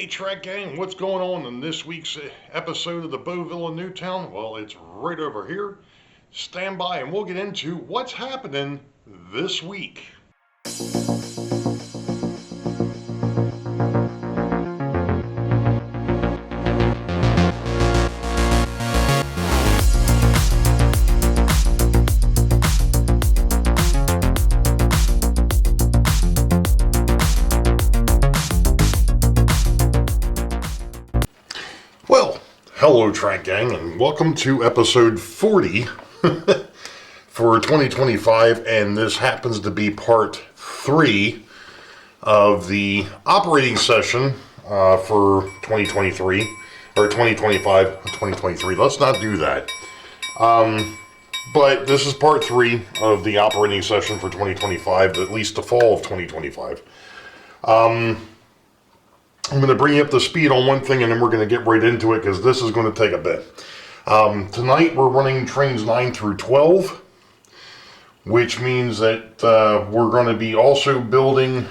Hey Trek Gang, what's going on in this week's episode of the Boeville Newtown? Well, it's right over here. Stand by and we'll get into what's happening this week. Well, hello Track Gang, and welcome to episode 40 for 2025, and this happens to be part 3 of the operating session for 2023, or 2025, 2023. Let's not do that. But this is part 3 of the operating session for 2025, at least the fall of 2025. I'm going to bring you up to speed on one thing, and then we're going to get right into it because this is going to take a bit. Tonight we're running trains 9 through 12, which means that we're going to be also building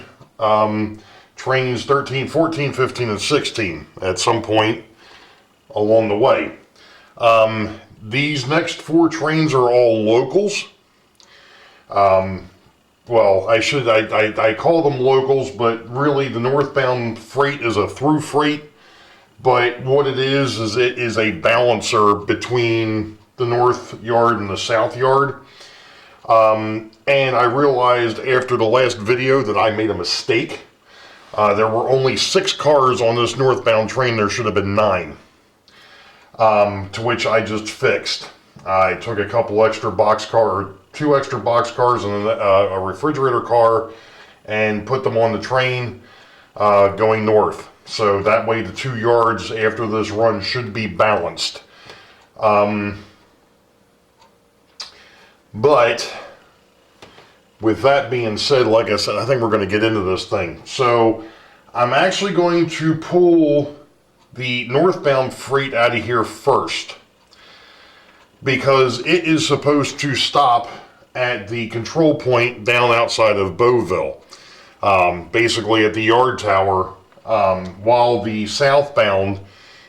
trains 13, 14, 15, and 16 at some point along the way. These next 4 trains are all locals. Well, I call them locals, but really the northbound freight is a through freight. But what it is it is a balancer between the North Yard and the South Yard. And I realized after the last video that I made a mistake. There were only 6 cars on this northbound train. There should have been 9. To which I just fixed. I took a couple extra boxcar, 2 extra box cars and a refrigerator car, and put them on the train going north. So that way the 2 yards after this run should be balanced. But with that being said, like I said, I think we're going to get into this thing. So I'm actually going to pull the northbound freight out of here first, because it is supposed to stop at the control point down outside of Boeville, basically at the yard tower, while the southbound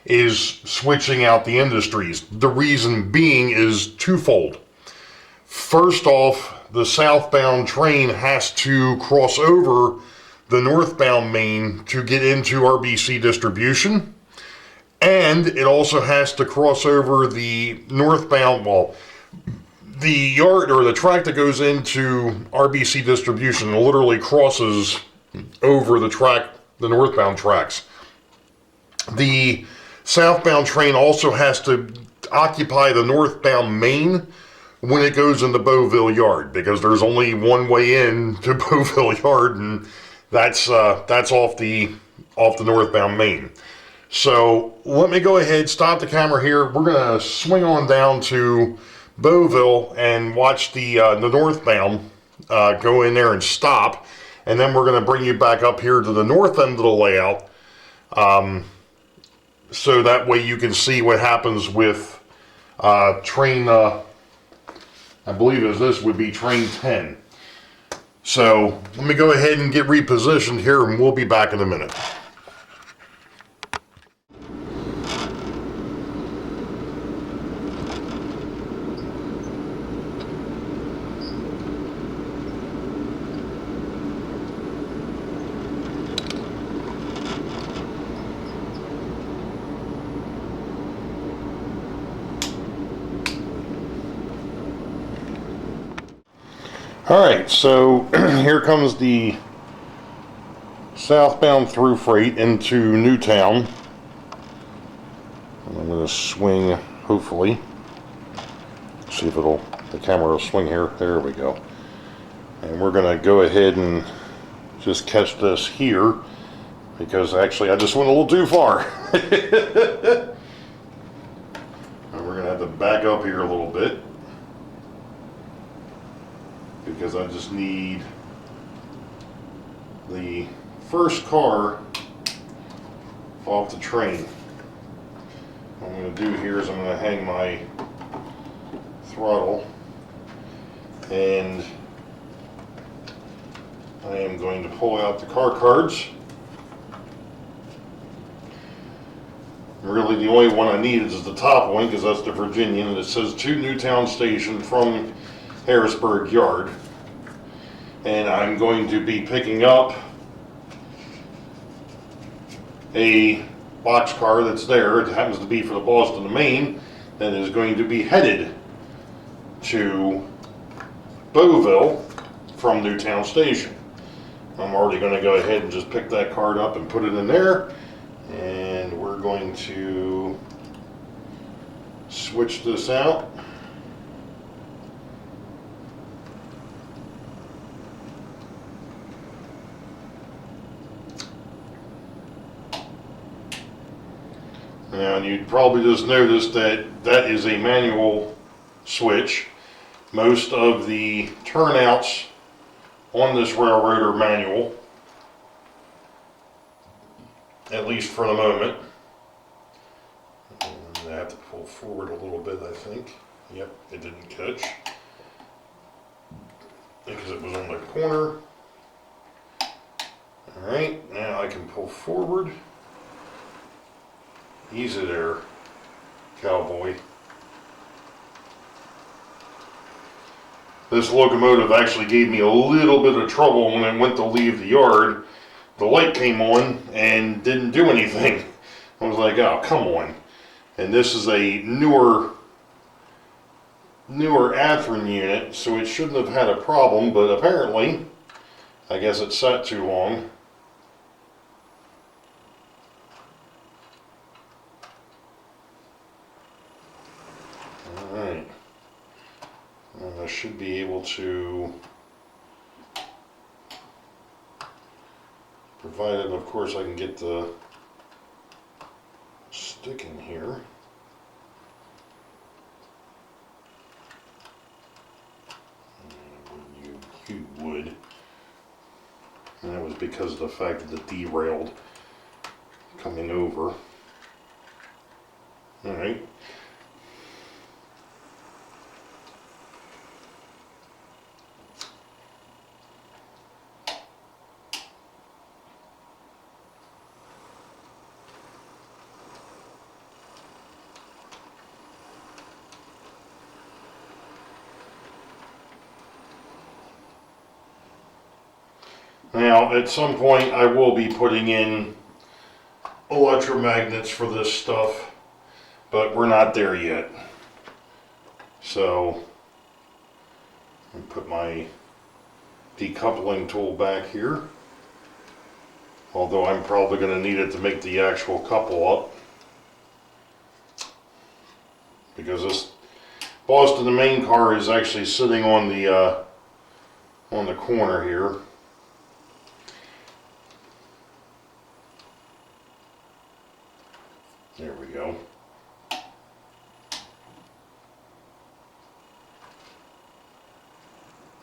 is switching out the industries. The reason being is twofold. First off, the southbound train has to cross over the northbound main to get into RBC distribution. And it also has to cross over the northbound, well, the yard or the track that goes into RBC distribution literally crosses over the track, the northbound tracks. The southbound train also has to occupy the northbound main when it goes into Boeville Yard, because there's only one way in to Boeville Yard, and that's off the northbound main. So let me go ahead, stop the camera here. We're going to swing on down to Boeville and watch the northbound go in there and stop. And then we're going to bring you back up here to the north end of the layout. So that way you can see what happens with train, I believe this would be train 10. So let me go ahead and get repositioned here, and we'll be back in a minute. Alright, so here comes the southbound through freight into Newtown. And I'm going to swing, hopefully. See if the camera will swing here. There we go. And we're going to go ahead and just catch this here, because actually I just went a little too far. And we're going to have to back up here a little bit, because I just need the first car off the train. What I'm going to do here is I'm going to hang my throttle, and I am going to pull out the car cards Really, the only one I need is the top one, because that's the Virginian, and it says to Newtown Station from Harrisburg Yard. And I'm going to be picking up a boxcar that's there. It happens to be for the Boston to Maine, that is going to be headed to Boeville from Newtown Station. I'm already going to go ahead and just pick that card up and put it in there, and we're going to switch this out. Now, and you'd probably just notice that that is a manual switch. Most of the turnouts on this railroad are manual, at least for the moment. And I have to pull forward a little bit, I think. Yep, it didn't catch because it was on the corner. Alright, now I can pull forward. Easy there, cowboy. This locomotive actually gave me a little bit of trouble when I went to leave the yard. The light came on and didn't do anything. I was like, oh, come on. And this is a newer Athearn unit, so it shouldn't have had a problem, but apparently, I guess it sat too long. Alright. I should be able to, provided of course I can get the stick in here. You would. And that was because of the fact that it derailed coming over. Alright. Now, at some point, I will be putting in electromagnets for this stuff, but we're not there yet. So, I'll put my decoupling tool back here, although I'm probably going to need it to make the actual couple up, because this Boston to Maine car is actually sitting on the corner here. There we go.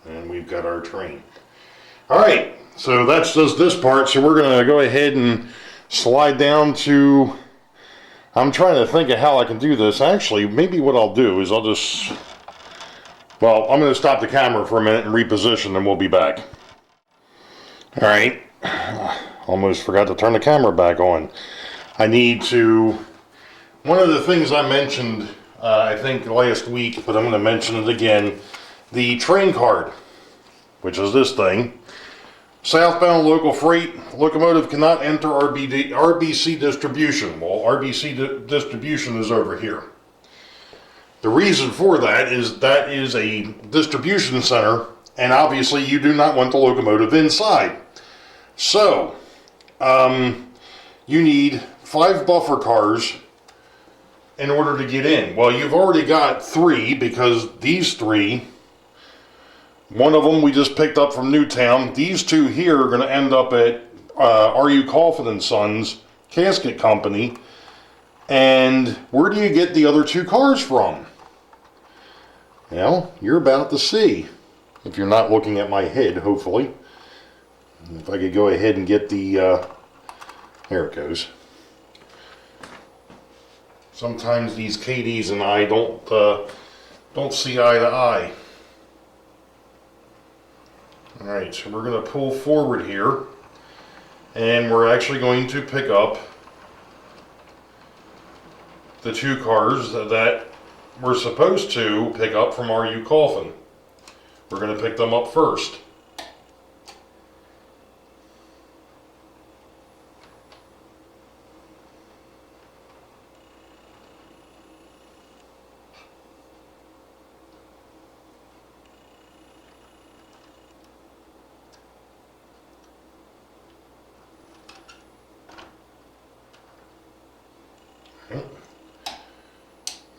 And we've got our train. Alright, so that's just this part. So we're going to go ahead and slide down to, I'm trying to think of how I can do this. Actually, maybe what I'll do is I'll just, well, I'm going to stop the camera for a minute and reposition, and we'll be back. Alright, almost forgot to turn the camera back on. I need to, one of the things I mentioned, I think last week, but I'm going to mention it again, the train card, which is this thing. Southbound local freight, locomotive cannot enter RBC distribution. Well, RBC distribution is over here. The reason for that is a distribution center, and obviously you do not want the locomotive inside. So, you need 5 buffer cars in order to get in. Well, you've already got 3, because these 3, one of them we just picked up from Newtown. These 2 here are going to end up at R.U. Coughlin & Sons Casket Company. And where do you get the other 2 cars from? Well, you're about to see. If you're not looking at my head, hopefully. If I could go ahead and get the, there it goes. Sometimes these KDs and I don't see eye to eye. Alright, so we're going to pull forward here, and we're actually going to pick up the 2 cars that we're supposed to pick up from RU Coughlin. We're going to pick them up first.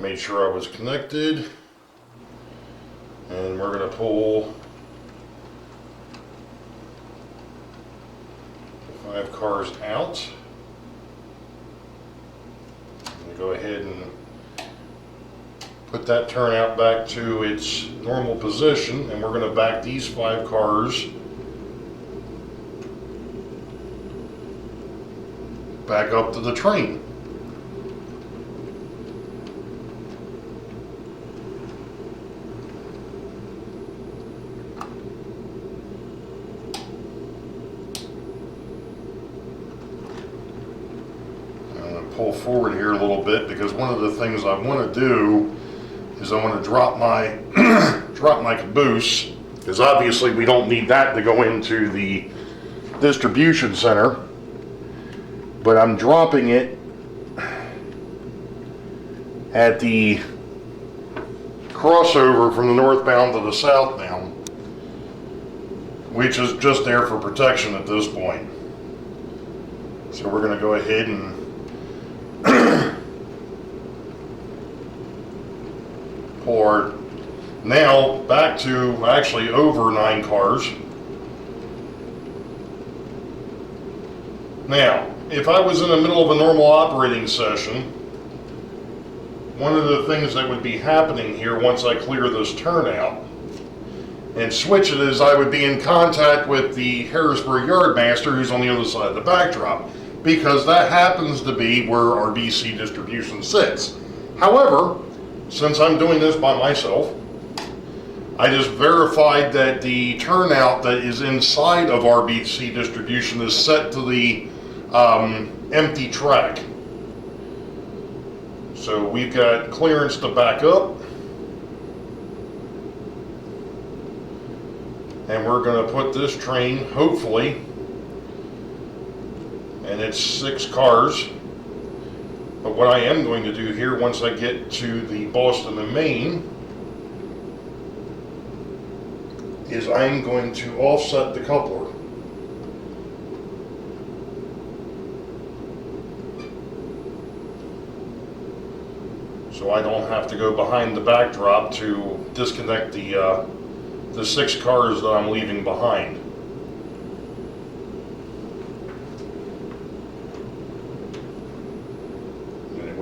Made sure I was connected, and we're going to pull the 5 cars out. I'm going to go ahead and put that turnout back to its normal position, and we're going to back these 5 cars back up to the train. Pull forward here a little bit, because one of the things I want to do is I want to drop my drop my caboose, because obviously we don't need that to go into the distribution center, but I'm dropping it at the crossover from the northbound to the southbound, which is just there for protection at this point. So we're going to go ahead and pull our, now back to actually over 9 cars. Now, if I was in the middle of a normal operating session, one of the things that would be happening here once I clear this turnout and switch it is I would be in contact with the Harrisburg Yard master, who's on the other side of the backdrop, because that happens to be where our BC distribution sits. However, since I'm doing this by myself, I just verified that the turnout that is inside of our BC distribution is set to the empty track. So we've got clearance to back up. And we're going to put this train, hopefully, and it's 6 cars. But what I am going to do here, once I get to the Boston and Maine, is I'm going to offset the coupler. So I don't have to go behind the backdrop to disconnect the 6 cars that I'm leaving behind.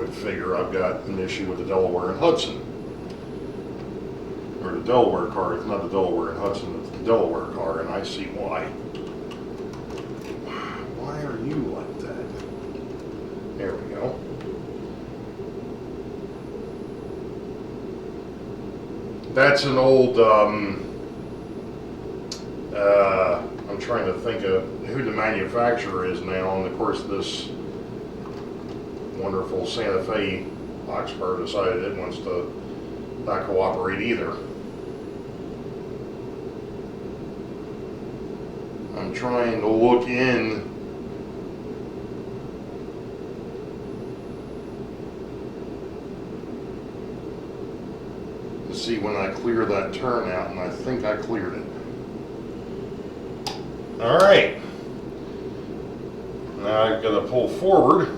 Figure I've got an issue with the Delaware and Hudson, or the Delaware car. It's not the Delaware and Hudson, it's the Delaware car, and I see why. Why are you like that? There we go. That's an old I'm trying to think of who the manufacturer is now, and of course this wonderful Santa Fe Oxford decided it wants to not cooperate either. I'm trying to look in to see when I clear that turnout, and I think I cleared it. All right. Now I've got to pull forward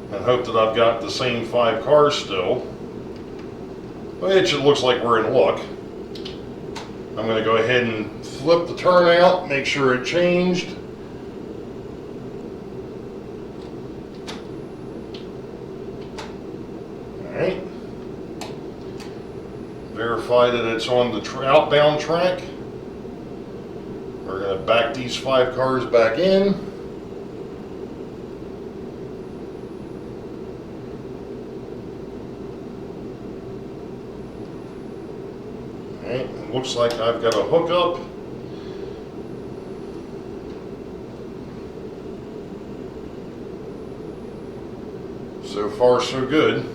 and hope that I've got the same 5 cars still, which it looks like we're in luck. I'm going to go ahead and flip the turnout, make sure it changed. Alright. Verify that it's on the outbound track. We're going to back these 5 cars back in. It looks like I've got a hookup. So far, so good.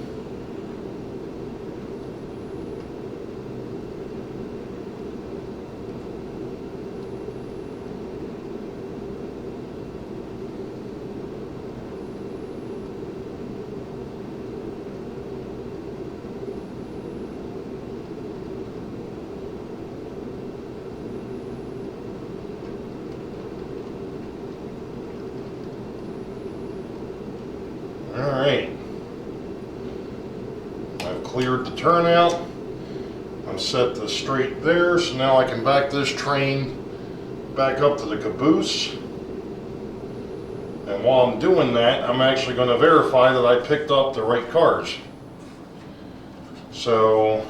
Alright, I've cleared the turnout. I'm set this straight there, so now I can back this train back up to the caboose. And while I'm doing that, I'm actually going to verify that I picked up the right cars. So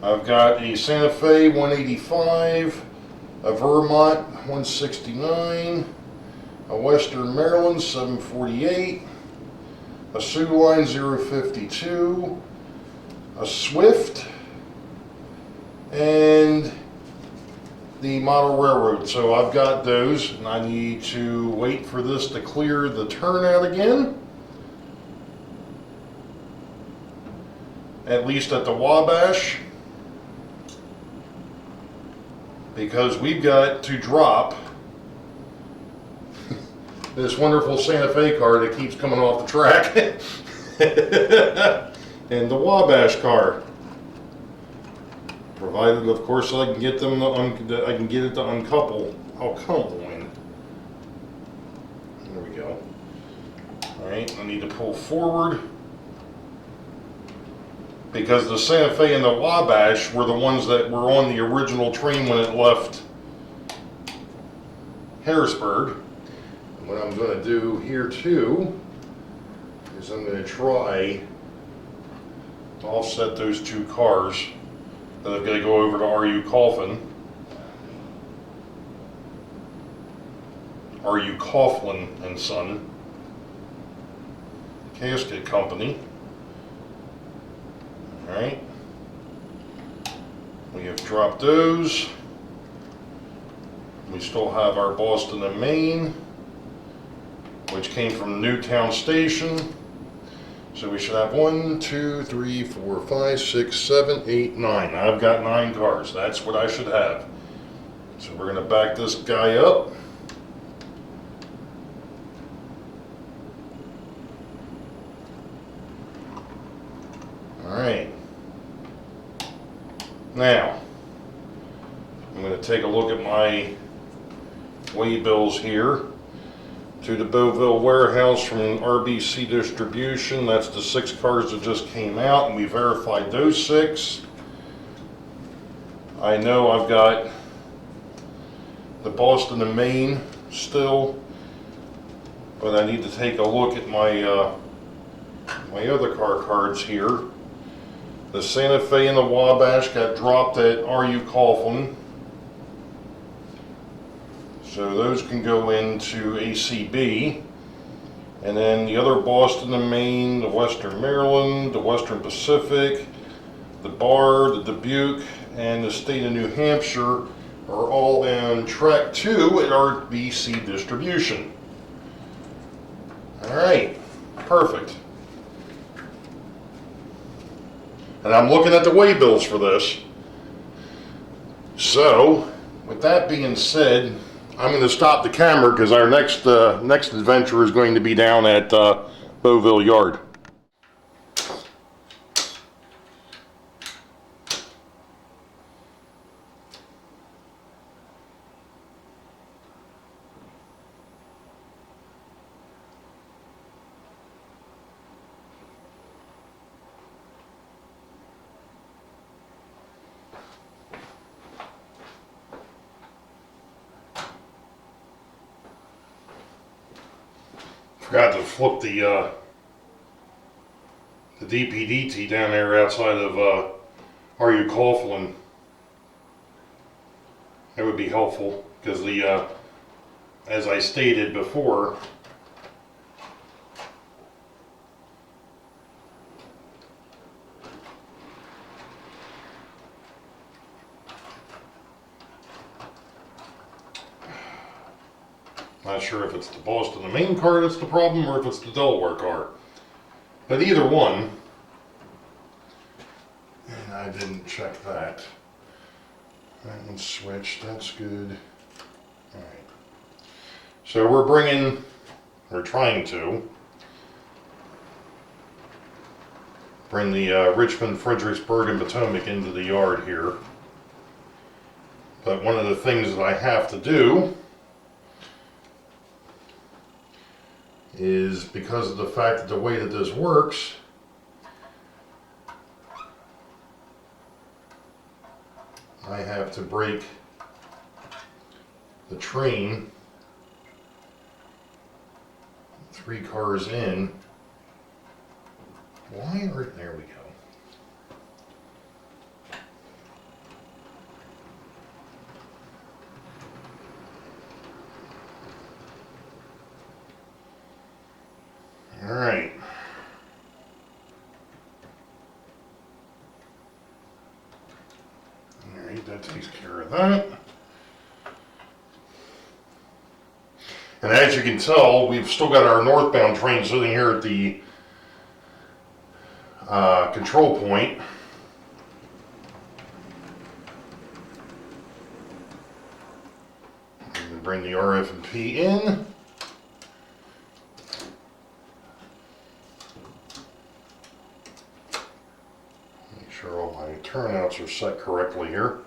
I've got a Santa Fe 185, a Vermont 169, a Western Maryland 748, a Sioux Line 052, a Swift, and the Model Railroad. So I've got those, and I need to wait for this to clear the turnout again. At least at the Wabash. Because we've got to drop this wonderful Santa Fe car that keeps coming off the track and the Wabash car, provided of course I can get them I can get it to uncouple. Oh, come on, there we go. All right, I need to pull forward because the Santa Fe and the Wabash were the ones that were on the original train when it left Harrisburg. What I'm going to do here too is I'm going to try to offset those two cars that I've got to go over to RU Coughlin and Son Casket Company. Alright, we have dropped those. We still have our Boston and Maine, which came from Newtown Station. So we should have 1, 2, 3, 4, 5, 6, 7, 8, 9. I've got 9 cars. That's what I should have. So we're going to back this guy up. Alright. Now, I'm going to take a look at my waybills here. To the Boeville warehouse from RBC Distribution. That's the 6 cars that just came out, and we verified those 6. I know I've got the Boston and Maine still, but I need to take a look at my my other car cards here. The Santa Fe and the Wabash got dropped at RU Coughlin. So those can go into ACB, and then the other Boston and Maine, the Western Maryland, the Western Pacific, the Bar, the Dubuque, and the state of New Hampshire are all in track 2 at RBC Distribution. Alright, perfect. And I'm looking at the waybills for this. So, with that being said, I'm going to stop the camera because our next adventure is going to be down at Boeville Yard. Forgot to flip the DPDT down there outside of RU Coughlin. That would be helpful because the as I stated before, not sure if it's the Boston and Maine car that's the problem or if it's the Delaware car. But either one, and I didn't check that. That one's switched, that's good. Alright. So we're trying to bring the Richmond, Fredericksburg, and Potomac into the yard here. But one of the things that I have to do is, because of the fact that the way that this works, I have to break the train 3 cars in. Why are, there we go. All right. All right, that takes care of that. And as you can tell, we've still got our northbound train sitting here at the control point. And bring the RF&P in. Make sure all my turnouts are set correctly here.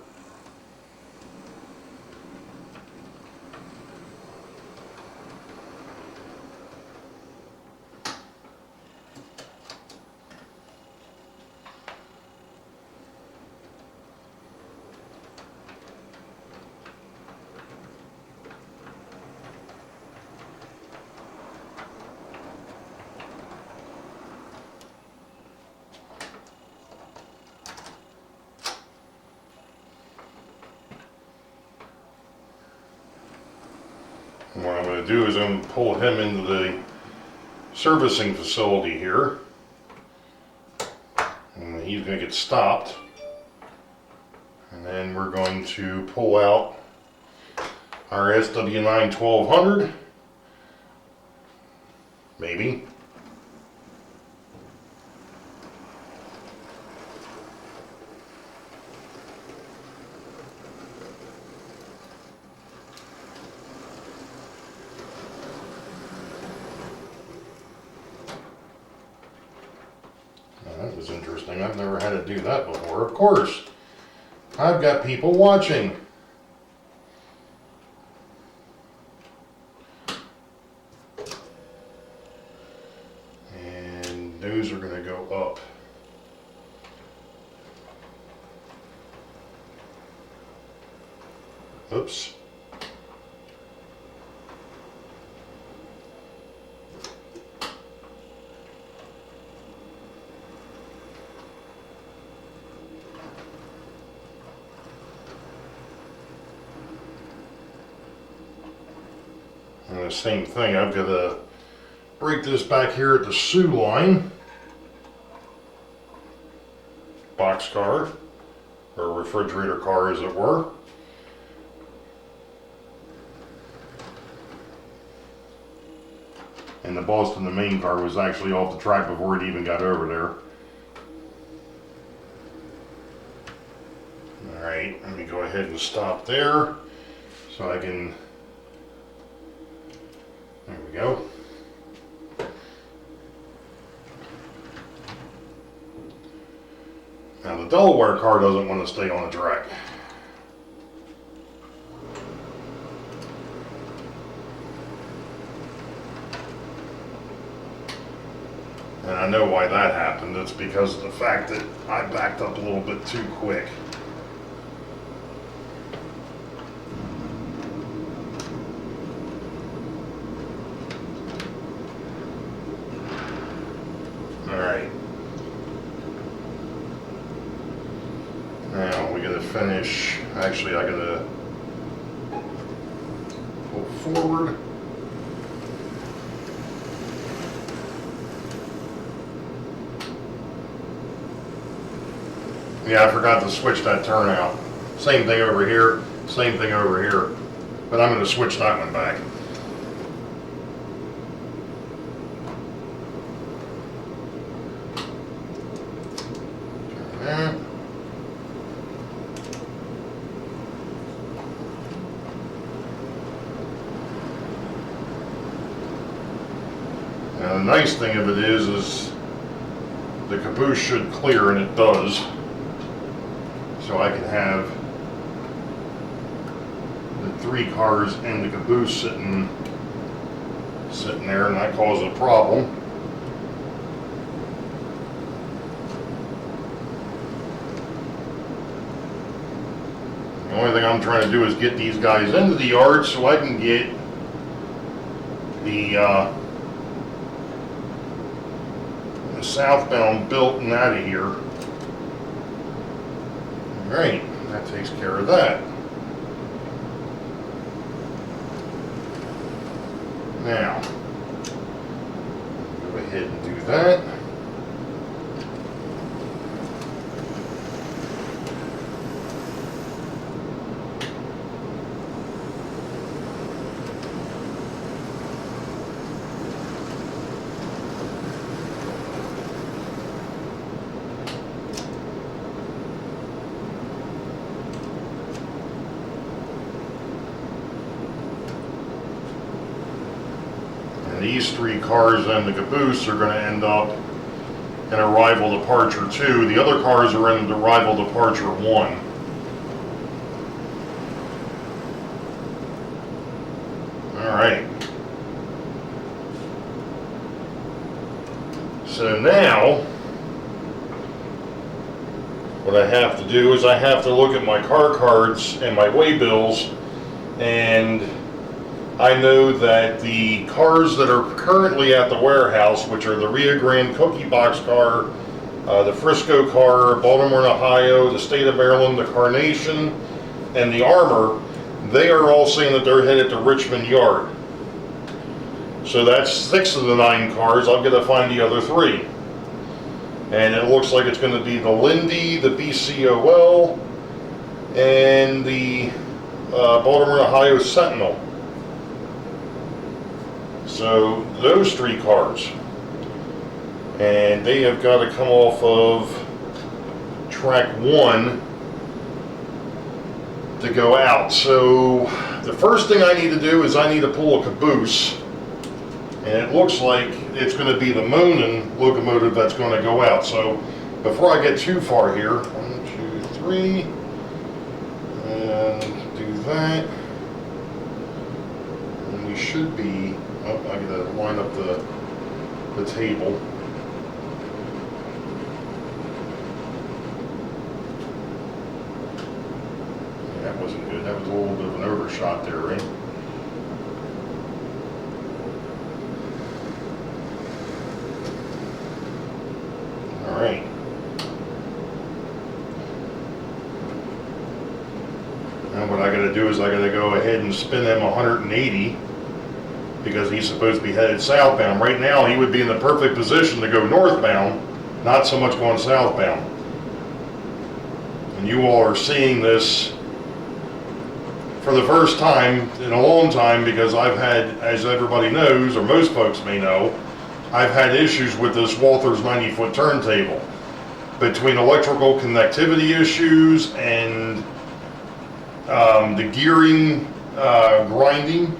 And what I'm going to do is I'm going to pull him into the servicing facility here. And he's going to get stopped. And then we're going to pull out our SW9 1200. Maybe. That was interesting. I've never had to do that before. Of course, I've got people watching. And those are going to go up. Oops. And the same thing, I've got to break this back here at the Sioux line. Boxcar, or refrigerator car as it were. And the Boston, the main car, was actually off the track before it even got over there. Alright, let me go ahead and stop there so I can. There we go. Now the Delaware car doesn't want to stay on the track. And I know why that happened. It's because of the fact that I backed up a little bit too quick. Now we gotta finish, actually I gotta pull forward. Yeah, I forgot to switch that turnout. Same thing over here, same thing over here. But I'm gonna switch that one back. Now the nice thing of it is the caboose should clear, and it does. So I can have the 3 cars and the caboose sitting there, and that causes a problem. The only thing I'm trying to do is get these guys into the yard so I can get the southbound built and out of here. Alright, that takes care of that. Now, go ahead and do that. These 3 cars and the caboose are going to end up in arrival departure 2. The other cars are in arrival departure 1. Alright. So now, what I have to do is I have to look at my car cards and my waybills, and I know that the cars that are currently at the warehouse, which are the Rio Grande Cookie Box car, the Frisco car, Baltimore and Ohio, the State of Maryland, the Carnation, and the Armor, they are all saying that they're headed to Richmond Yard. So that's 6 of the 9 cars. I've got to find the other 3. And it looks like it's going to be the Lindy, the BCOL, and the Baltimore and Ohio Sentinel. So those 3 cars, and they have got to come off of track 1 to go out. So the first thing I need to do is I need to pull a caboose, and it looks like it's going to be the Monin locomotive that's going to go out. So before I get too far here, 1, 2, 3, and do that, and we should be. Oh, I gotta line up the table. Yeah, that wasn't good. That was a little bit of an overshot there, right? Alright. Now what I gotta do is I gotta go ahead and spin them 180. Because he's supposed to be headed southbound. Right now, he would be in the perfect position to go northbound, not so much going southbound. And you all are seeing this for the first time in a long time, because I've had, as everybody knows, or most folks may know, I've had issues with this Walther's 90-foot turntable. Between electrical connectivity issues and the gearing grinding,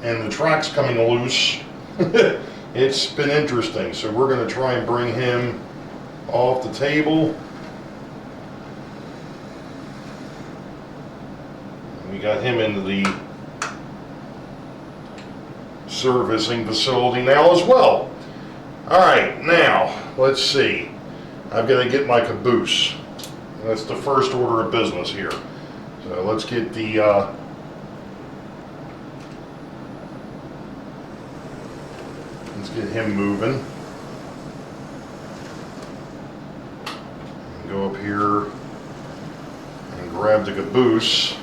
and the track's coming loose. It's been interesting. So we're going to try and bring him off the table. We got him into the servicing facility now as well. Alright, now, let's see. I've got to get my caboose. That's the first order of business here. So let's get the let's get him moving. And go up here and grab the caboose.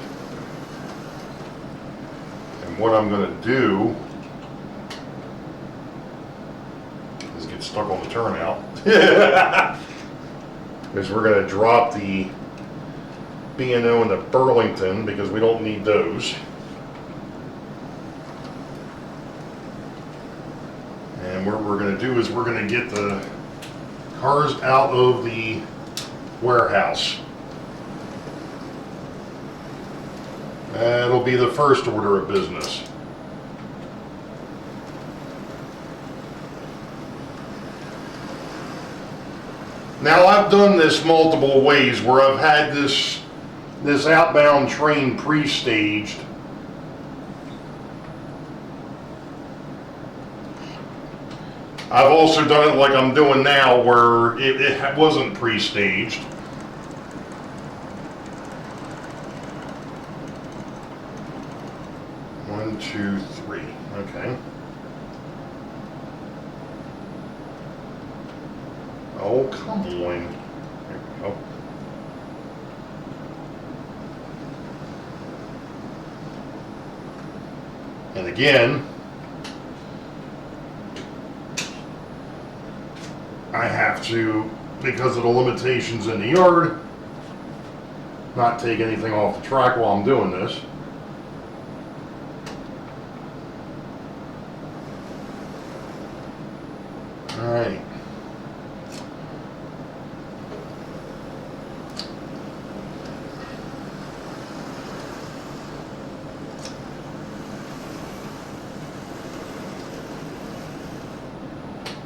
And what I'm going to do is get stuck on the turnout. Because we're going to drop the B&O and the Burlington because we don't need those. And what we're going to do is we're going to get the cars out of the warehouse. That'll be the first order of business. Now I've done this multiple ways where I've had this outbound train pre-staged. I've also done it like I'm doing now where it wasn't pre-staged. One, two, three. Okay. Oh, come on. There we go. And again, I have to, because of the limitations in the yard, not take anything off the track while I'm doing this. All right.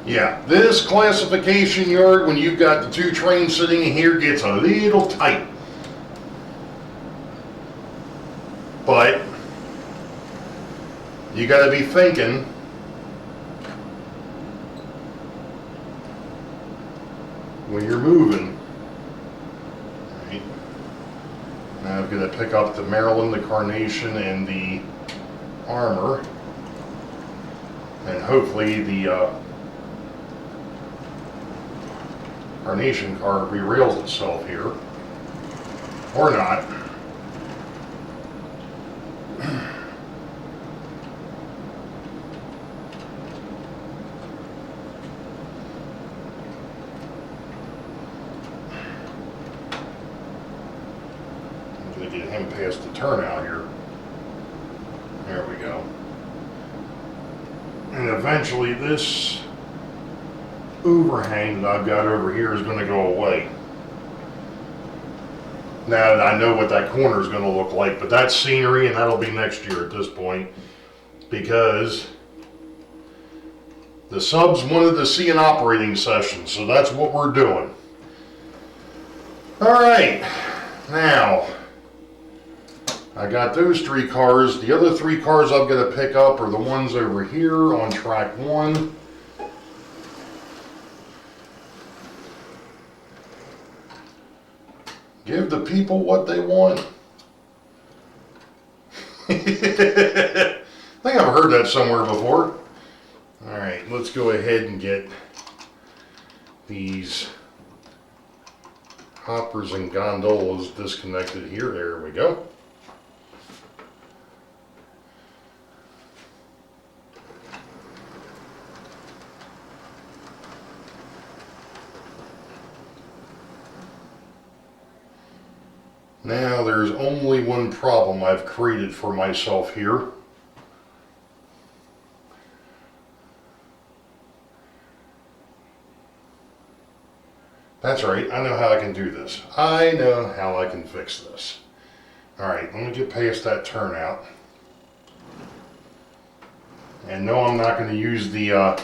Yeah, this classification yard, when you've got the two trains sitting in here, gets a little tight. But you got to be thinking when you're moving. Right. Now I'm going to pick up the Maryland, the Carnation, and the Armor, and hopefully the Carnation car derails itself here, or not. I'm going to get him past the turnout here. There we go. And eventually this overhang that I've got over here is going to go away. Now that I know what that corner is going to look like, but that's scenery and that'll be next year at this point, because the subs wanted to see an operating session, so that's what we're doing. All right, now I got those three cars. The other three cars I've got to pick up are the ones over here on track 1. Give the people what they want. I think I've heard that somewhere before. All right, let's go ahead and get these hoppers and gondolas disconnected here. There we go. Now there's only one problem I've created for myself here. That's right, I know how I can do this. I know how I can fix this. Alright, let me get past that turnout. And no, I'm not going to use the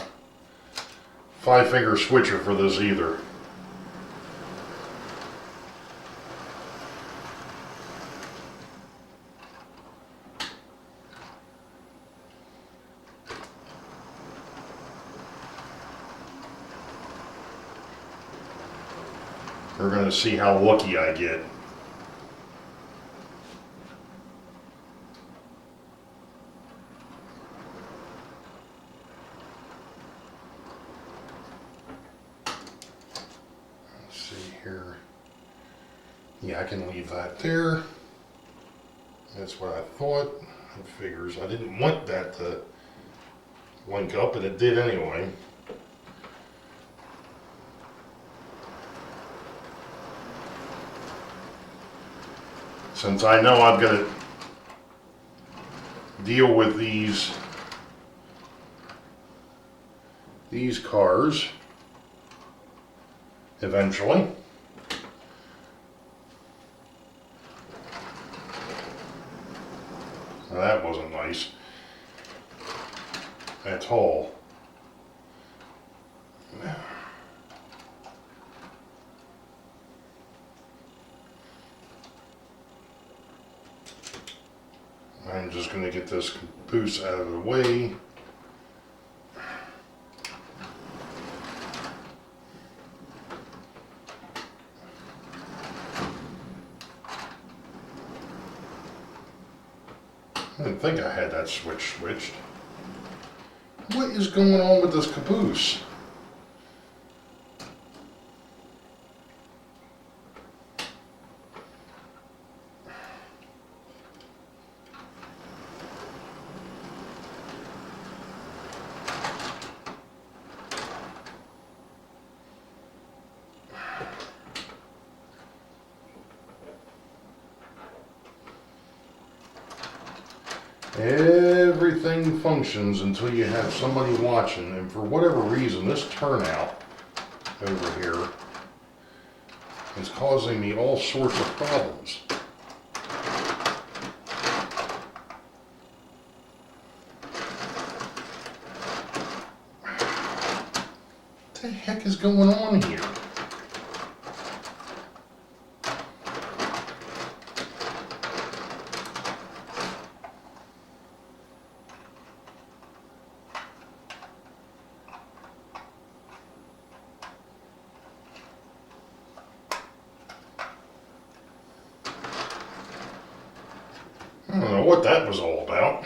5-finger switcher for this either. We're going to see how lucky I get. Let's see here. Yeah, I can leave that there. That's what I thought. It figures. I didn't want that to link up, but it did anyway. Since I know I've got to deal with these cars eventually. Now that wasn't nice at all. going to get this caboose out of the way. I didn't think I had that switch switched. What is going on with this caboose? Everything functions until you have somebody watching, and for whatever reason this turnout over here is causing me all sorts of problems. What the heck is going on here? I don't know what that was all about.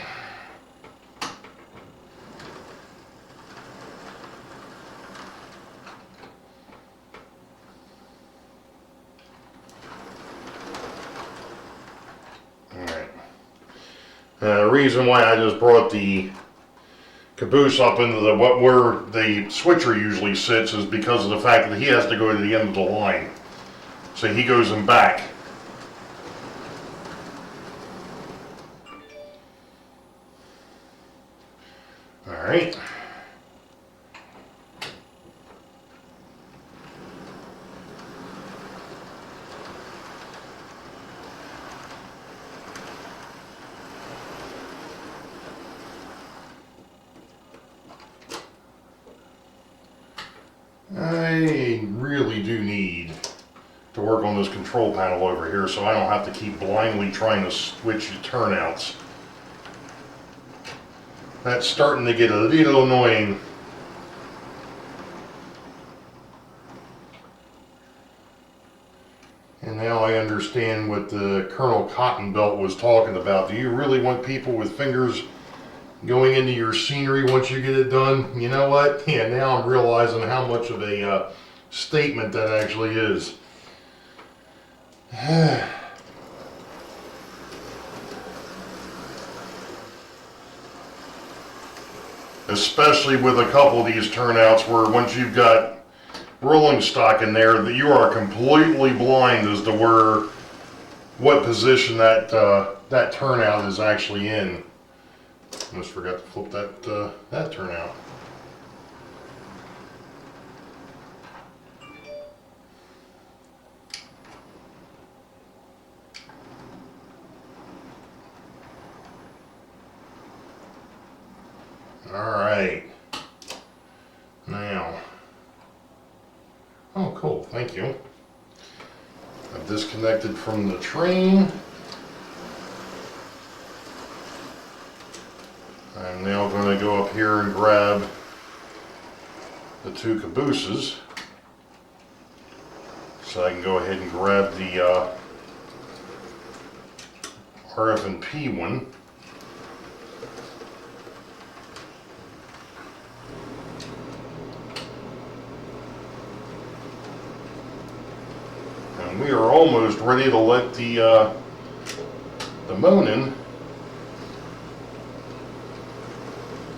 Alright. The reason why I just brought the caboose up into the where the switcher usually sits is because of the fact that he has to go to the end of the line. So he goes in back. Alright. I really do need to work on this control panel over here so I don't have to keep blindly trying to switch the turnouts. That's starting to get a little annoying. And now I understand what the Colonel Cottonbelt was talking about. Do you really want people with fingers going into your scenery once you get it done? You know what? Yeah, now I'm realizing how much of a statement that actually is. Especially with a couple of these turnouts where once you've got rolling stock in there, that you are completely blind as to what position that that turnout is actually in. Almost forgot to flip that turnout. Alright, now, oh cool, thank you. I've disconnected from the train. I'm now going to go up here and grab the two cabooses. So I can go ahead and grab the RF&P one. We are almost ready to let the Monin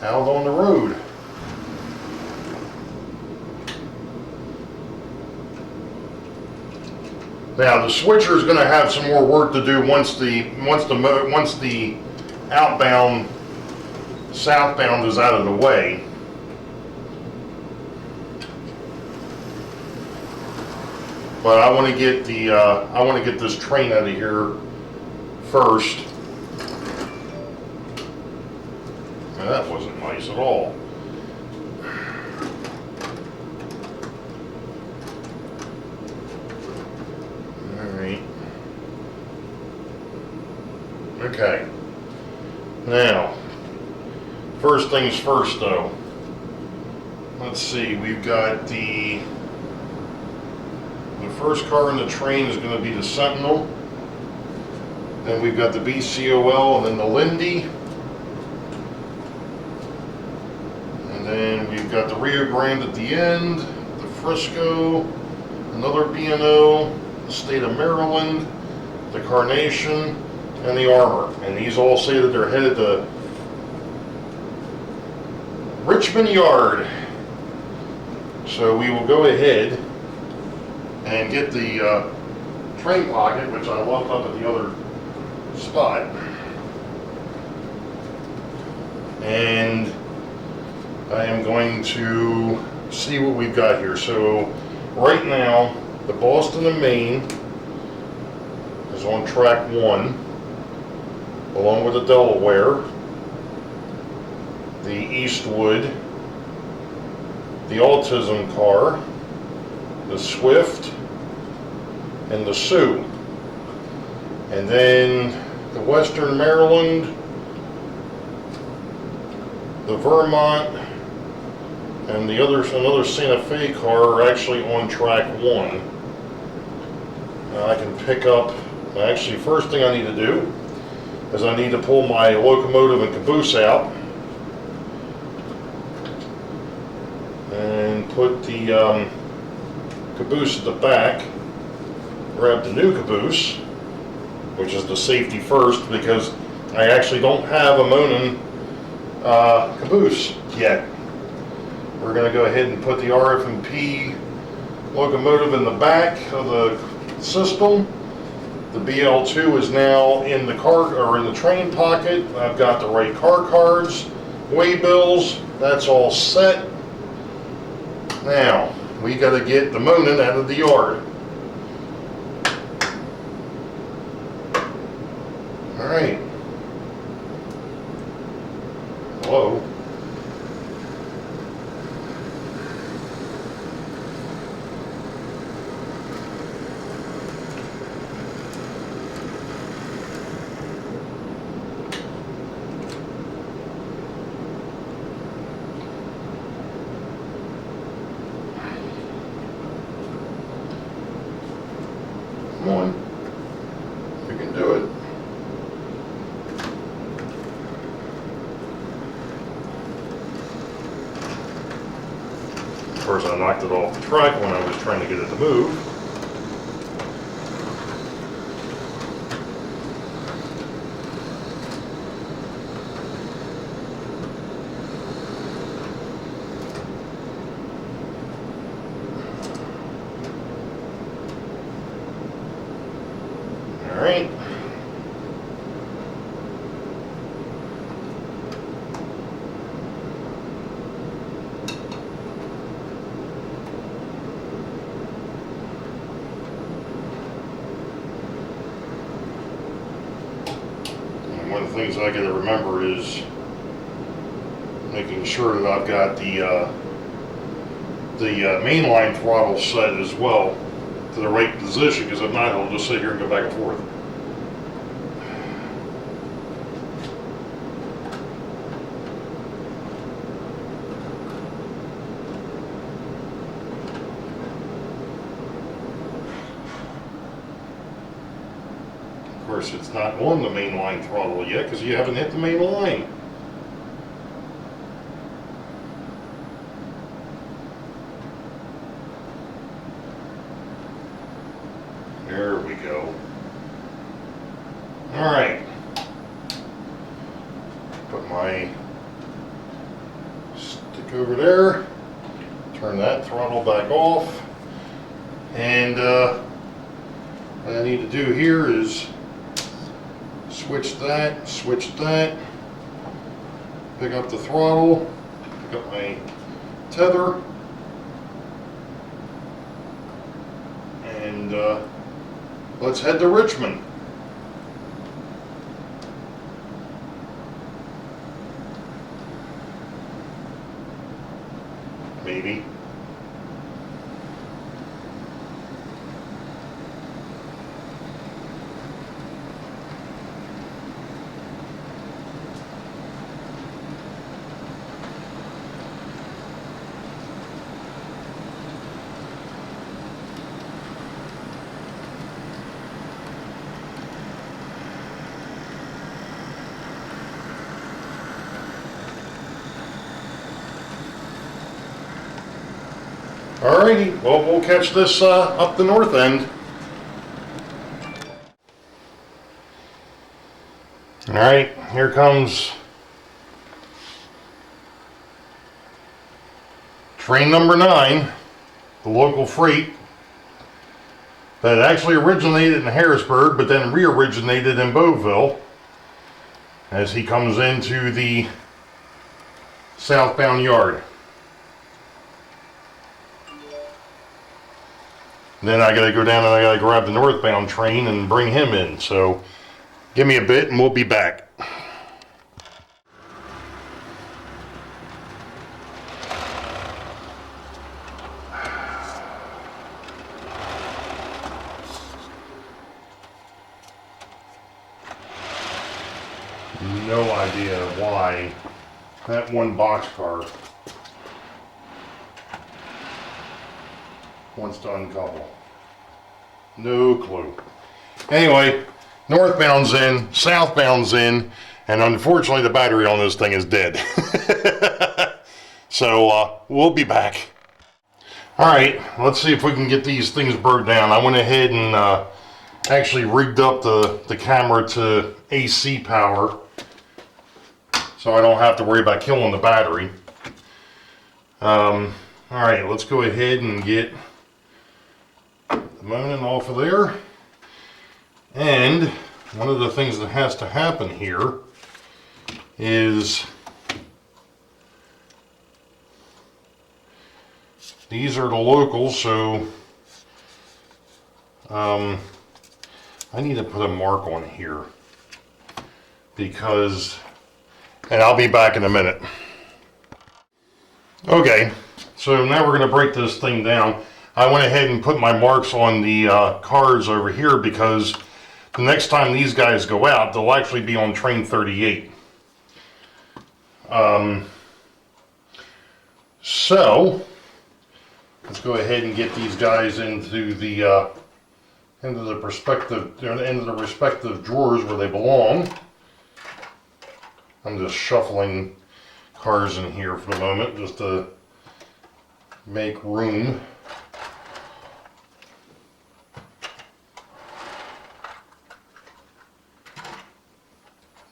out on the road. Now the switcher is going to have some more work to do once the outbound southbound is out of the way. But I want to get this train out of here first. Now that wasn't nice at all. All right. Okay. Now, first things first though. Let's see, we've got the first car in the train is going to be the Sentinel. Then we've got the BCOL and then the Lindy. And then we've got the Rio Grande at the end, the Frisco, another B&O, the State of Maryland, the Carnation, and the Armor. And these all say that they're headed to Richmond Yard. So we will go ahead and get the train pocket, which I left up at the other spot. And I am going to see what we've got here. So right now, the Boston and Maine is on track 1, along with the Delaware, the Eastwood, the Autism car, the Swift, and the Sioux. And then the Western Maryland, the Vermont, and another Santa Fe car are actually on track 1. Now I can pick up, actually first thing I need to do is I need to pull my locomotive and caboose out and put the caboose at the back, grab the new caboose, which is the safety first, because I actually don't have a Monin caboose yet. We're going to go ahead and put the RF&P locomotive in the back of the system. The BL2 is now in the train pocket. I've got the right car cards, waybills, that's all set. Now, we got to get the Monin out of the yard. Alright. Hello. Come on. You can do it. Of course, I knocked it off the track when I was trying to get it to move. All right. One of the things I got to remember is making sure that I've got the mainline throttle set as well to the right position, because if not, it'll just sit here and go back and forth. Of course, it's not on the mainline throttle yet because you haven't hit the main line. There we go. All right. Put my stick over there. Turn that throttle back off. And what I need to do here is switch that, pick up the throttle, pick up my tether, and let's head to Richmond. Maybe. Alrighty, well, we'll catch this up the north end. Alright, here comes train number 9, the local freight that actually originated in Harrisburg but then re-originated in Boeville as he comes into the southbound yard. Then I gotta go down and I gotta grab the northbound train and bring him in. So give me a bit and we'll be back. No idea why that one boxcar wants to uncouple. No clue. Anyway, northbound's in, southbound's in, and unfortunately the battery on this thing is dead. So we'll be back. Alright, let's see if we can get these things broke down. I went ahead and actually rigged up the camera to AC power so I don't have to worry about killing the battery. Alright, let's go ahead and get the mounting off of there. And one of the things that has to happen here is these are the locals, so I need to put a mark on here because, and I'll be back in a minute. Okay, so now we're going to break this thing down. I went ahead and put my marks on the cars over here because the next time these guys go out, they'll actually be on train 38. So let's go ahead and get these guys into the respective drawers where they belong. I'm just shuffling cars in here for the moment just to make room.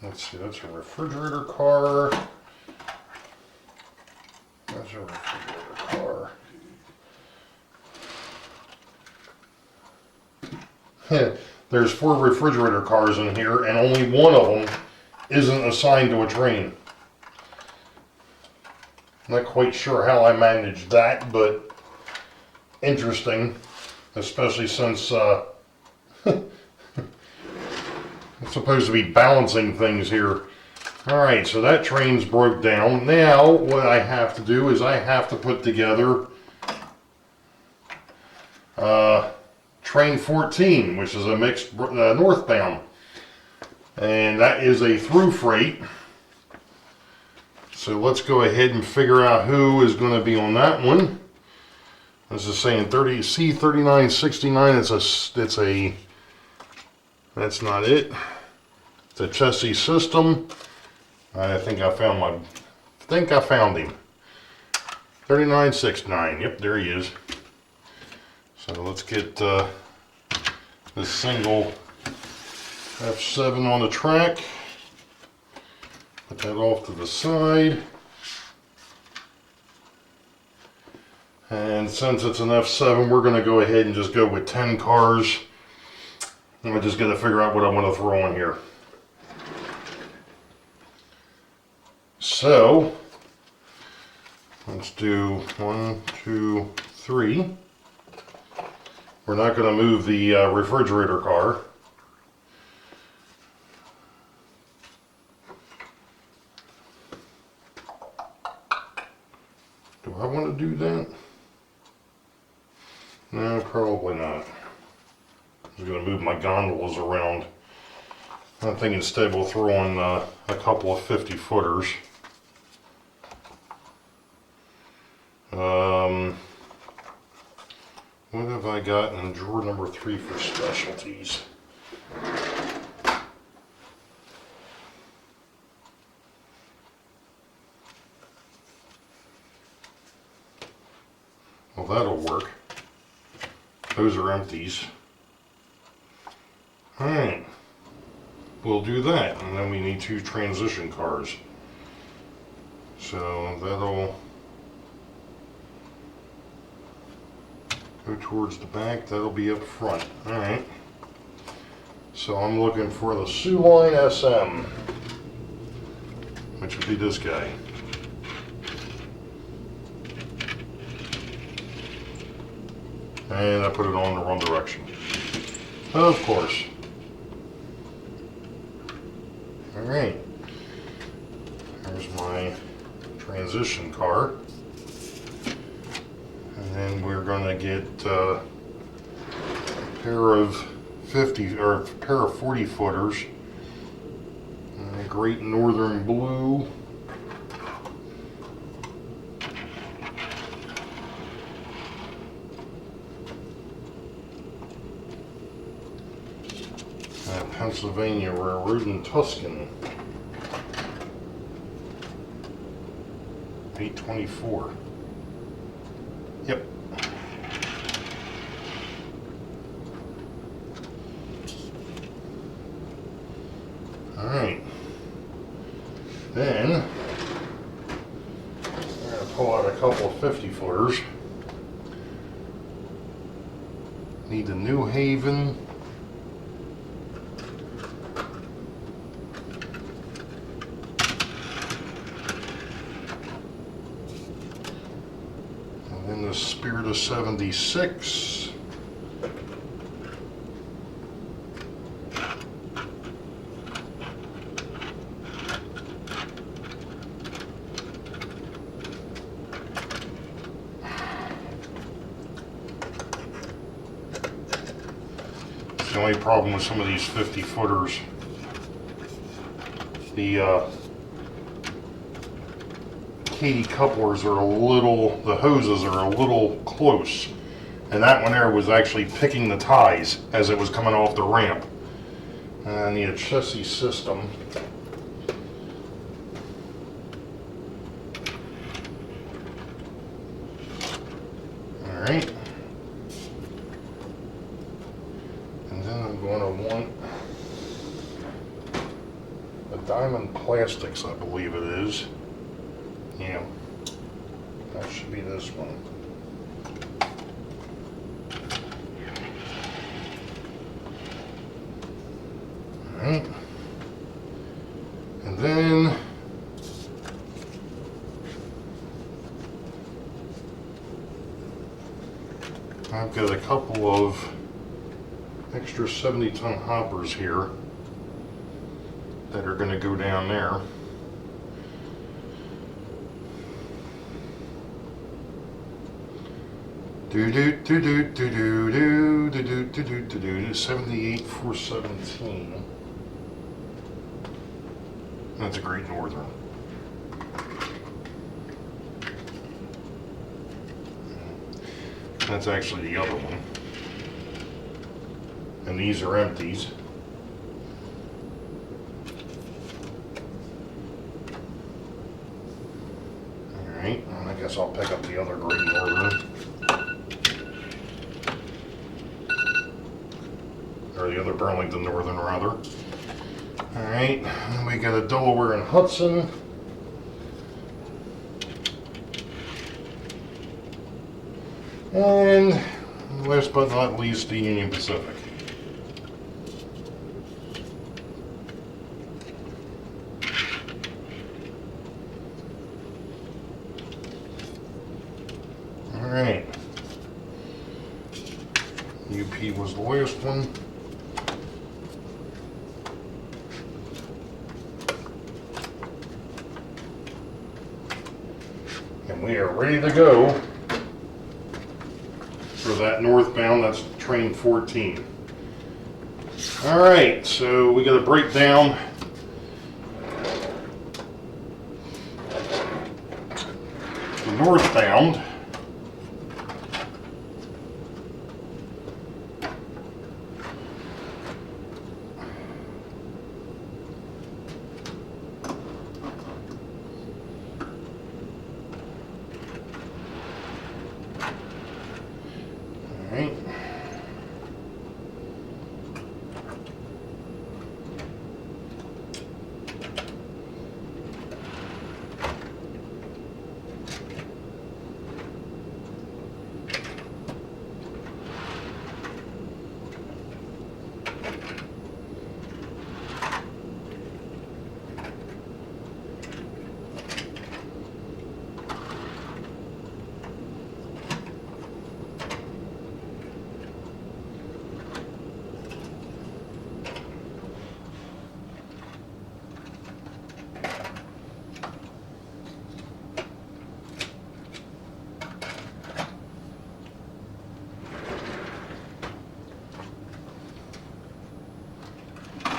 Let's see, that's a refrigerator car. That's a refrigerator car. There's 4 refrigerator cars in here and only one of them isn't assigned to a train. Not quite sure how I managed that, but interesting, especially since it's supposed to be balancing things here. Alright, so that train's broke down. Now what I have to do is I have to put together train 14, which is a mixed northbound. And that is a through freight. So let's go ahead and figure out who is going to be on that one. This is saying C3969. That's not it. It's a chassis system. I think I found him. 3969. Yep, there he is. So let's get this single F7 on the track. Put that off to the side. And since it's an F7, we're going to go ahead and just go with 10 cars. And I just got to figure out what I want to throw on here. So, let's do 1, 2, 3. We're not going to move the refrigerator car. Do I want to do that? No, probably not. I'm going to move my gondolas around. I think instead we'll throw on a couple of 50-footers. What have I got in drawer number 3 for specialties? Well, that'll work. Those are empties. Alright. We'll do that. And then we need 2 transition cars. So that'll go towards the back. That'll be up front. Alright. So I'm looking for the Sioux Line SM, which would be this guy. And I put it on the wrong direction. Of course. Alright. There's my transition car. And then we're going to get a pair of 40 footers. Great Northern Blue. Pennsylvania Railroad in Tuscan. 824. Yep. Alright. Then we're going to pull out a couple of 50 footers. Need the New Haven. And then the Spirit of 76. The only problem with some of these 50 footers, the Katy couplers are the hoses are a little close. And that one there was actually picking the ties as it was coming off the ramp. And I need a chassis system. Alright. Diamond Plastics, I believe it is. Yeah, that should be this one. Alright. And then I've got a couple of extra 70-ton hoppers here that are going to go down there. Do do do do do do do do do do do do 78-417. That's a Great Northern. That's actually the other one. And these are empties. Alright, and I guess I'll pick up the other Great Northern. Or the other Burlington Northern, rather. Alright, and we got a Delaware and Hudson. And last but not least, the Union Pacific. Alright. UP was the last one. And we are ready to go for that northbound. That's train 14. Alright, so we got to break down the northbound.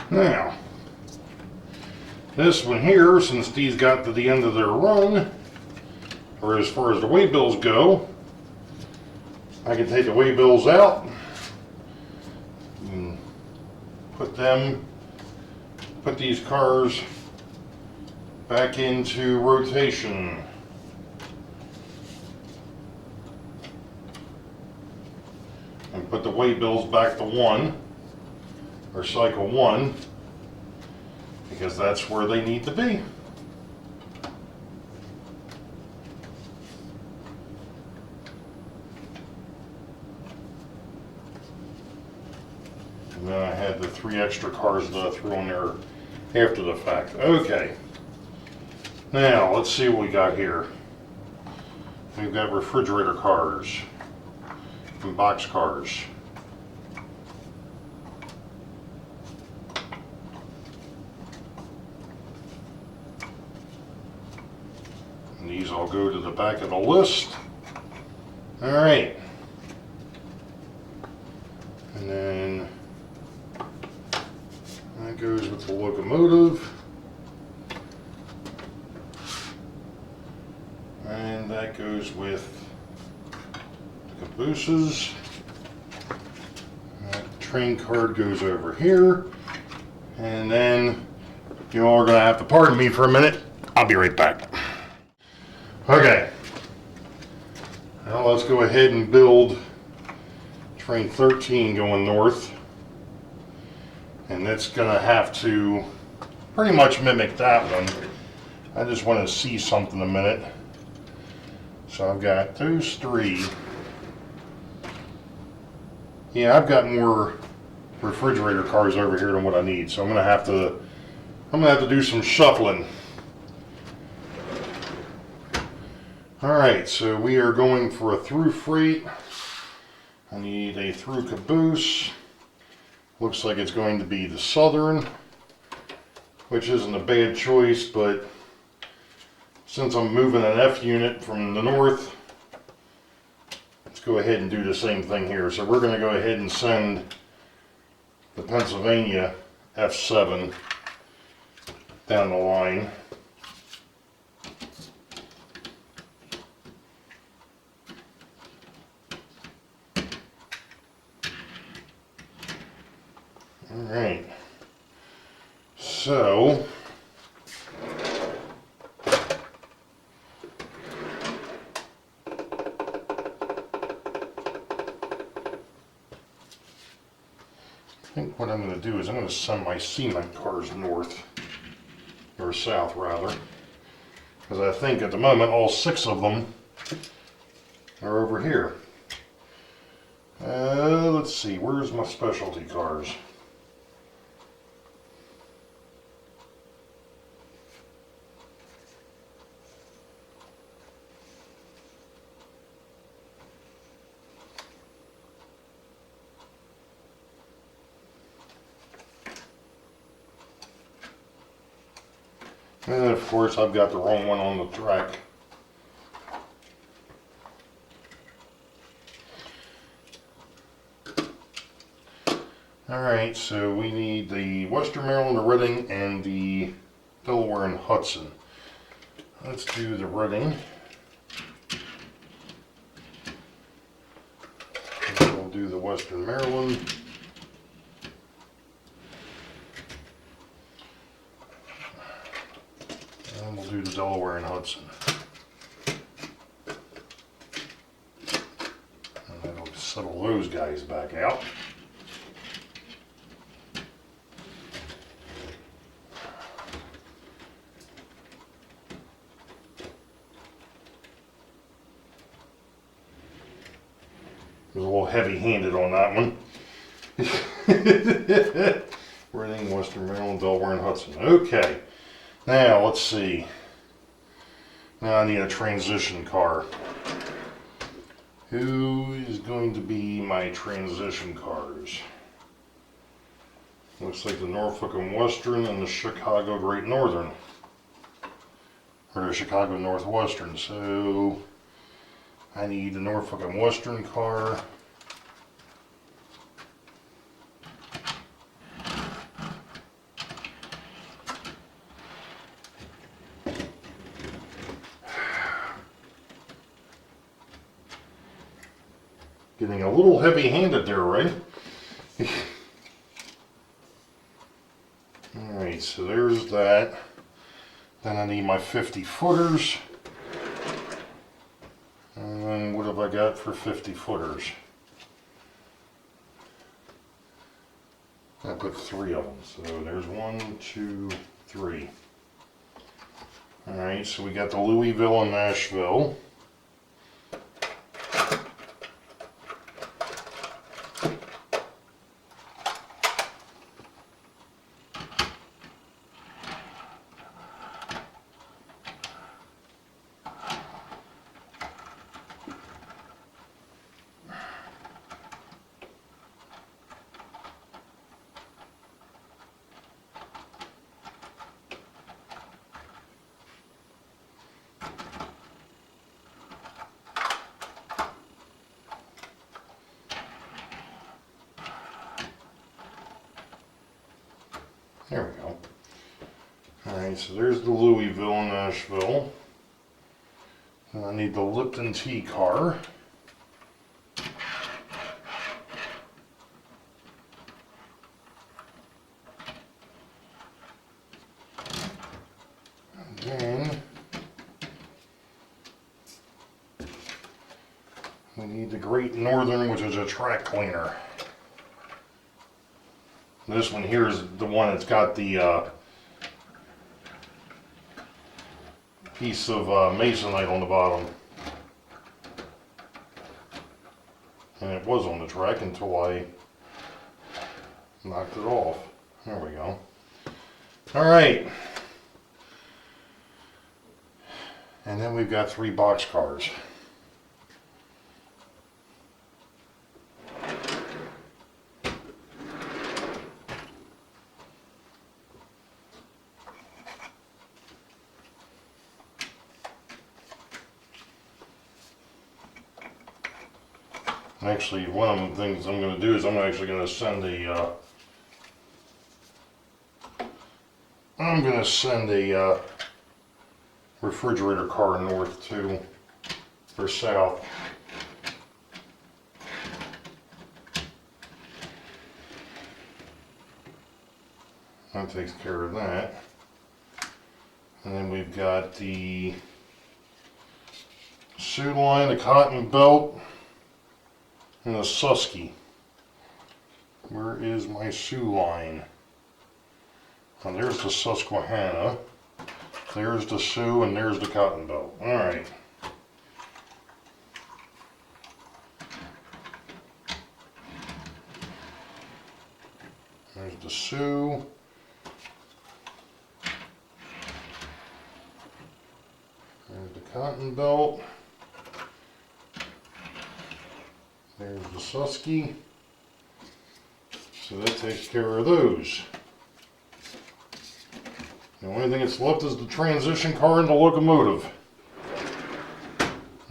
Now, this one here, since these got to the end of their run, or as far as the waybills go, I can take the waybills out and put these cars back into rotation. And put the waybills back to 1, or cycle 1, because that's where they need to be. And then I had the 3 extra cars that I threw on there after the fact. Okay. Now, let's see what we got here. We've got refrigerator cars and box cars. And these all go to the back of the list. All right. And then that goes with the locomotive. And that goes with the cabooses. That train card goes over here. And then you all are going to have to pardon me for a minute. I'll be right back. Okay. Now let's go ahead and build train 13 going north. And that's going to have to pretty much mimic that one. I just want to see something a minute. So I've got those 3. Yeah, I've got more refrigerator cars over here than what I need, so I'm gonna have to do some shuffling. All right, so we are going for a through freight. I need a through caboose. Looks like it's going to be the Southern, which isn't a bad choice, but since I'm moving an F unit from the north, let's go ahead and do the same thing here. So we're going to go ahead and send the Pennsylvania F7 down the line. All right. So I think what I'm going to do is I'm going to send my cement cars north, or south rather, because I think at the moment all 6 of them are over here. Let's see, where's my specialty cars? And then of course I've got the wrong one on the track. Alright, so we need the Western Maryland, the Reading, and the Delaware and Hudson. Let's do the Reading. And we'll do the Western Maryland. And we'll do the Delaware and Hudson. And that'll settle those guys back out. Was a little heavy-handed on that one. Reading, Western Maryland, Delaware, and Hudson. Okay, now let's see. Now I need a transition car. Who is going to be my transition cars? Looks like the Norfolk and Western and the Chicago Great Northern. Or the Chicago Northwestern. So I need the Norfolk and Western car. Getting a little heavy-handed there, right? Alright, so there's that. Then I need my 50 footers. And then what have I got for 50 footers? I put 3 of them. So there's 1, 2, 3. Alright, so we got the Louisville and Nashville. There we go. Alright, so there's the Louisville and Nashville. And I need the Lipton T car. And then we need the Great Northern, which is a track cleaner. This one here is the one that's got the piece of masonite on the bottom. And it was on the track until I knocked it off. There we go. Alright. And then we've got 3 box cars. Actually, one of the things I'm going to do is I'm actually going to send a refrigerator car north too, or south. That takes care of that. And then we've got the Sioux line, the Cotton Belt, and the Susky. Where is my Sioux line? And there's the Susquehanna. There's the Sioux, and there's the Cotton Belt. Alright. There's the Sioux. There's the Cotton Belt. There's the Susky. So that takes care of those. The only thing that's left is the transition car and the locomotive.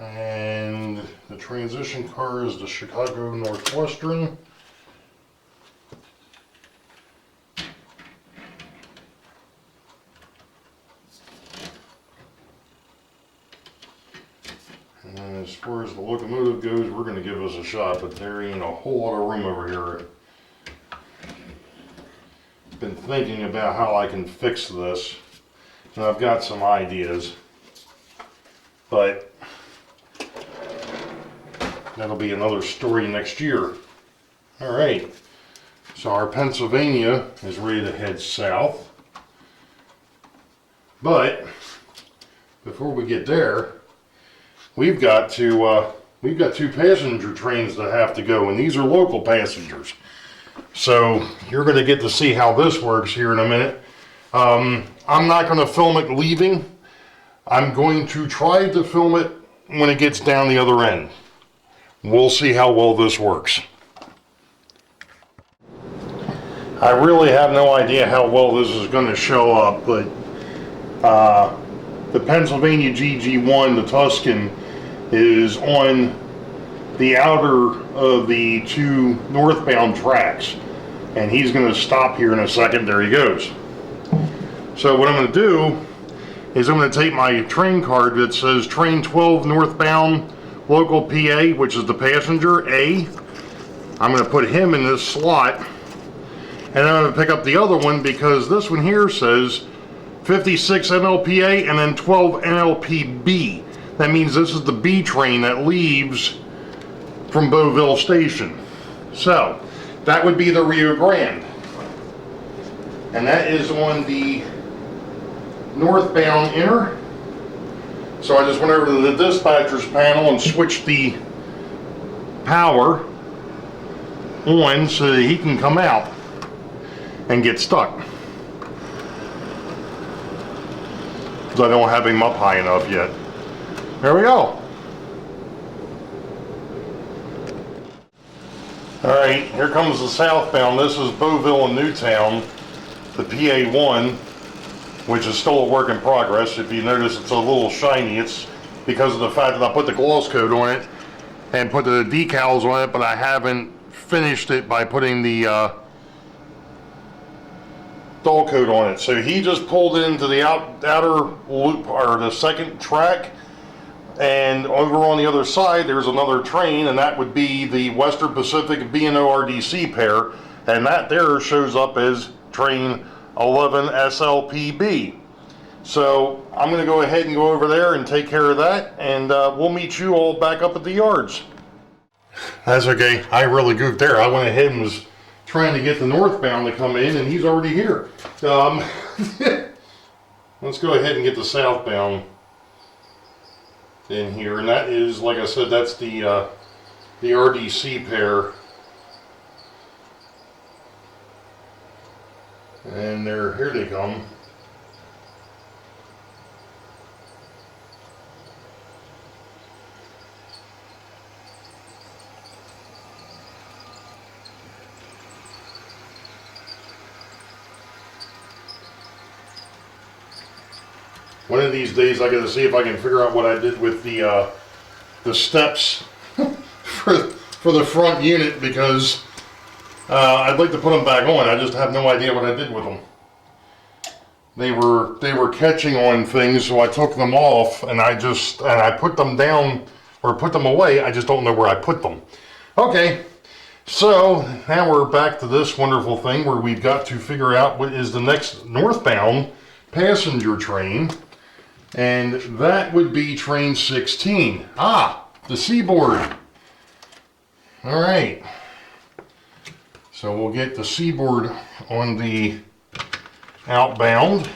And the transition car is the Chicago Northwestern. And as far as the locomotive goes, we're going to give us a shot, but there ain't a whole lot of room over here. Been thinking about how I can fix this, and I've got some ideas, but that'll be another story next year. Alright, so our Pennsylvania is ready to head south, but before we get there, we've got 2 passenger trains that have to go, and these are local passengers. So you're going to get to see how this works here in a minute. I'm not going to film it leaving. I'm going to try to film it when it gets down the other end. We'll see how well this works. I really have no idea how well this is going to show up, but the Pennsylvania GG1, the Tuscan, is on the outer of the 2 northbound tracks, and he's going to stop here in a second. There he goes. So what I'm going to do is I'm going to take my train card that says train 12 northbound local PA, which is the passenger, A. I'm going to put him in this slot. And I'm going to pick up the other one because this one here says 56 NLPA and then 12 NLPB. That means this is the B train that leaves from Boeville Station. So, that would be the Rio Grande. And that is on the northbound inner. So I just went over to the dispatcher's panel and switched the power on so that he can come out and get stuck. Because I don't have him up high enough yet. There we go. Alright, here comes the southbound. This is Boeville Newtown, the PA1, which is still a work in progress. If you notice, it's a little shiny. It's because of the fact that I put the gloss coat on it and put the decals on it, but I haven't finished it by putting the dull coat on it. So he just pulled into the outer loop, or the second track, and over on the other side there's another train, and that would be the Western Pacific B&O RDC pair, and that there shows up as train 11 SLPB. So I'm going to go ahead and go over there and take care of that, and we'll meet you all back up at the yards. That's okay. I really goofed there. I went ahead and was trying to get the northbound to come in, and he's already here. Let's go ahead and get the southbound in here, and that is, like I said, that's the RDC pair. And here they come. One of these days I gotta see if I can figure out what I did with the steps for the front unit, because I'd like to put them back on. I just have no idea what I did with them. They were catching on things, so I took them off and I put them down or put them away. I just don't know where I put them. Okay, so now we're back to this wonderful thing where we've got to figure out what is the next northbound passenger train, and that would be train 16. The Seaboard. All right. So we'll get the Seaboard on the outbound.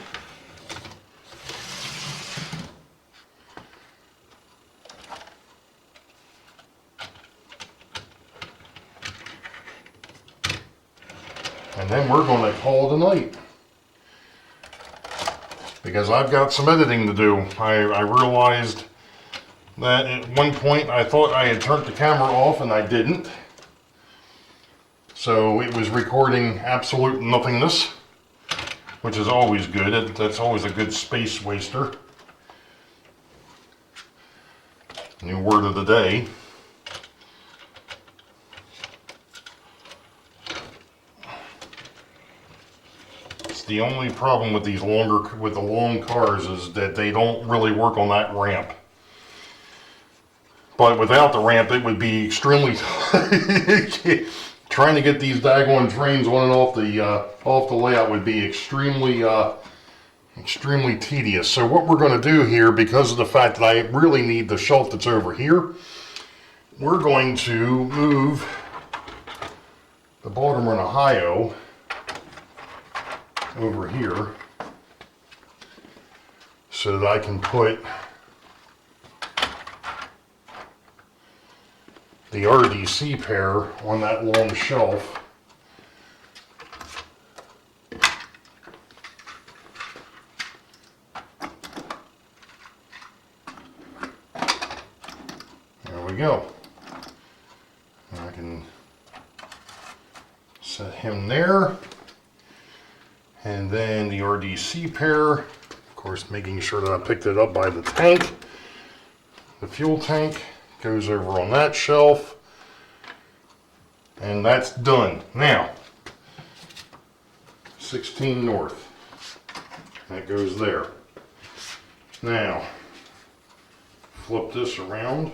And then we're going to call it a night, because I've got some editing to do. I realized that at one point I thought I had turned the camera off, and I didn't. So it was recording absolute nothingness, which is always good. That's always a good space waster. New word of the day. It's the only problem with these with the long cars is that they don't really work on that ramp. But without the ramp, it would be extremely trying to get these daggone trains on and off the layout would be extremely tedious. So what we're going to do here, because of the fact that I really need the shelf that's over here, we're going to move the Baltimore and Ohio over here so that I can put the RDC pair on that long shelf. There we go. And I can set him there. And then the RDC pair, of course, making sure that I picked it up by the tank. The fuel tank goes over on that shelf, and that's done. Now, 16 north, that goes there. Now, flip this around.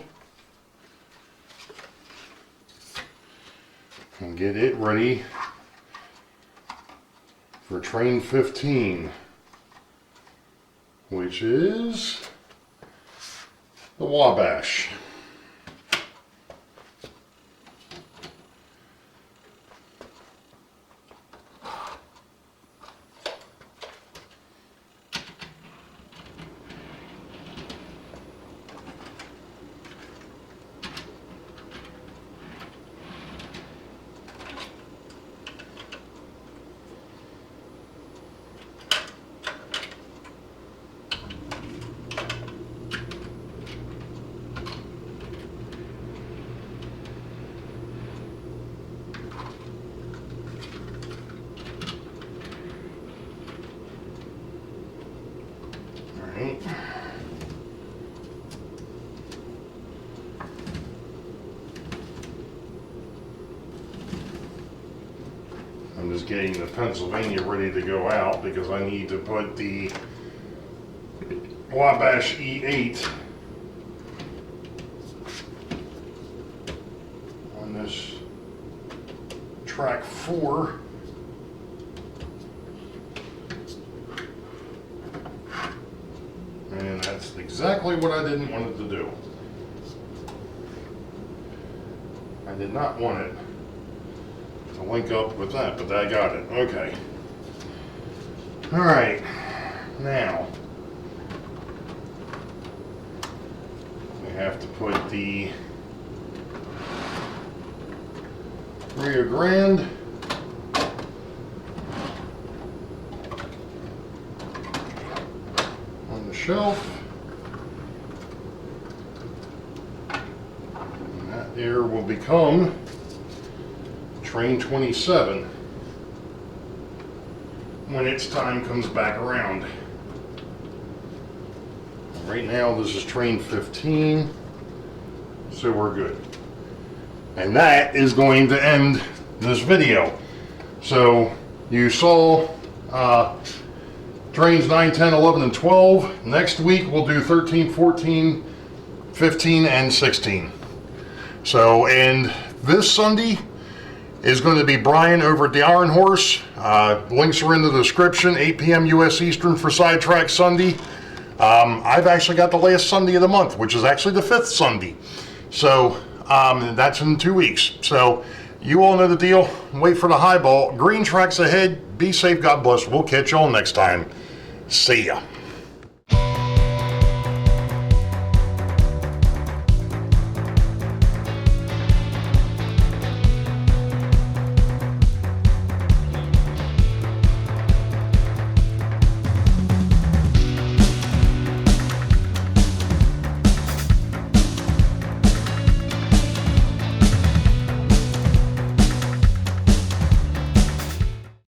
and get it ready for train 15, which is the Wabash. I'm just getting the Pennsylvania ready to go out because I need to put the Wabash E8 on this track 4. And that's exactly what I didn't want it to do. I did not want it to link up with that, but I got it. Okay. All right. Now, we have to put the Rio Grande on the shelf. And that there will become train 27 when its time comes back around. Right now this is train 15, so we're good. And that is going to end this video. So you saw trains 9, 10, 11, and 12. Next week we'll do 13, 14, 15, and 16. So, and this Sunday is going to be Brian over at the Iron Horse. Links are in the description. 8 p.m. U.S. Eastern for Sidetrack Sunday. I've actually got the last Sunday of the month, which is actually the 5th Sunday. So that's in 2 weeks. So you all know the deal. Wait for the high ball. Green tracks ahead. Be safe. God bless. We'll catch y'all next time. See ya.